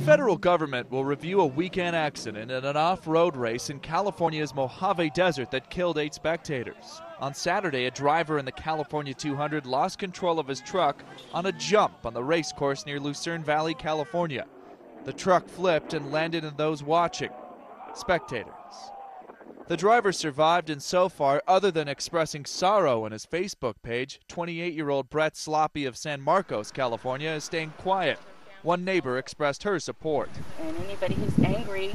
federal government will review a weekend accident at an off-road race in California's Mojave Desert that killed 8 spectators. On Saturday, a driver in the California 200 lost control of his truck on a jump on the race course near Lucerne Valley, California. The truck flipped and landed on those watching, spectators. The driver survived, and so far, other than expressing sorrow on his Facebook page, 28-year-old Brett Sloppy of San Marcos, California, is staying quiet. One neighbor expressed her support. And anybody who's angry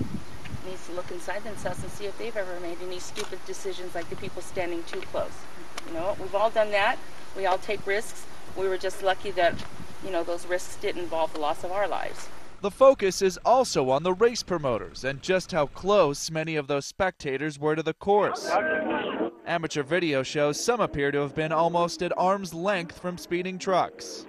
needs to look inside themselves and see if they've ever made any stupid decisions like the people standing too close. You know, we've all done that. We all take risks. We were just lucky that, those risks didn't involve the loss of our lives. The focus is also on the race promoters and just how close many of those spectators were to the course. Amateur video shows some appear to have been almost at arm's length from speeding trucks.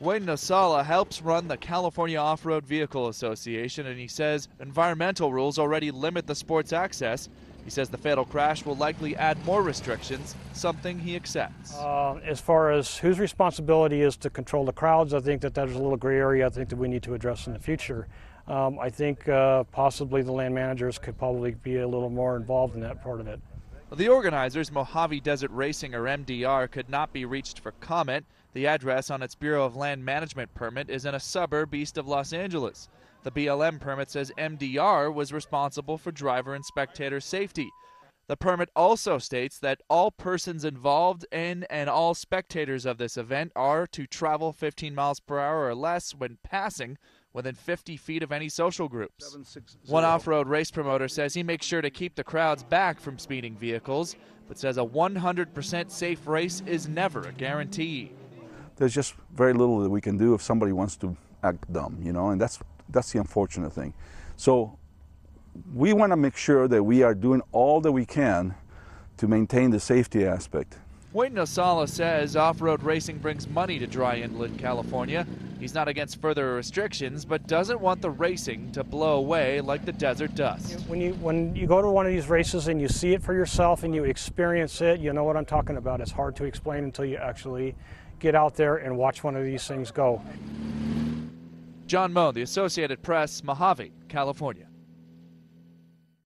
Wayne Nosala helps run the California Off-Road Vehicle Association, and he says environmental rules already limit the sport's access. He says the fatal crash will likely add more restrictions, something he accepts. As far as whose responsibility is to control the crowds, I think that is a little gray area I think that we need to address in the future. I think possibly the land managers could probably be a little more involved in that part of it. The organizers, Mojave Desert Racing, or MDR, could not be reached for comment. The address on its Bureau of Land Management permit is in a suburb east of Los Angeles. The BLM permit says MDR was responsible for driver and spectator safety. The permit also states that all persons involved in and all spectators of this event are to travel 15 miles per hour or less when passing within 50 feet of any social groups. One off-road race promoter says he makes sure to keep the crowds back from speeding vehicles, but says a 100% safe race is never a guarantee. There's just very little that we can do if somebody wants to act dumb, and that's the unfortunate thing. So we want to make sure that we are doing all that we can to maintain the safety aspect. Wayne Nosala says off-road racing brings money to dry inland California. He's not against further restrictions, but doesn't want the racing to blow away like the desert dust. When you go to one of these races and you see it for yourself and you experience it, you know what I'm talking about. It's hard to explain until you actually get out there and watch one of these things go. John Moe, The Associated Press, Mojave, California.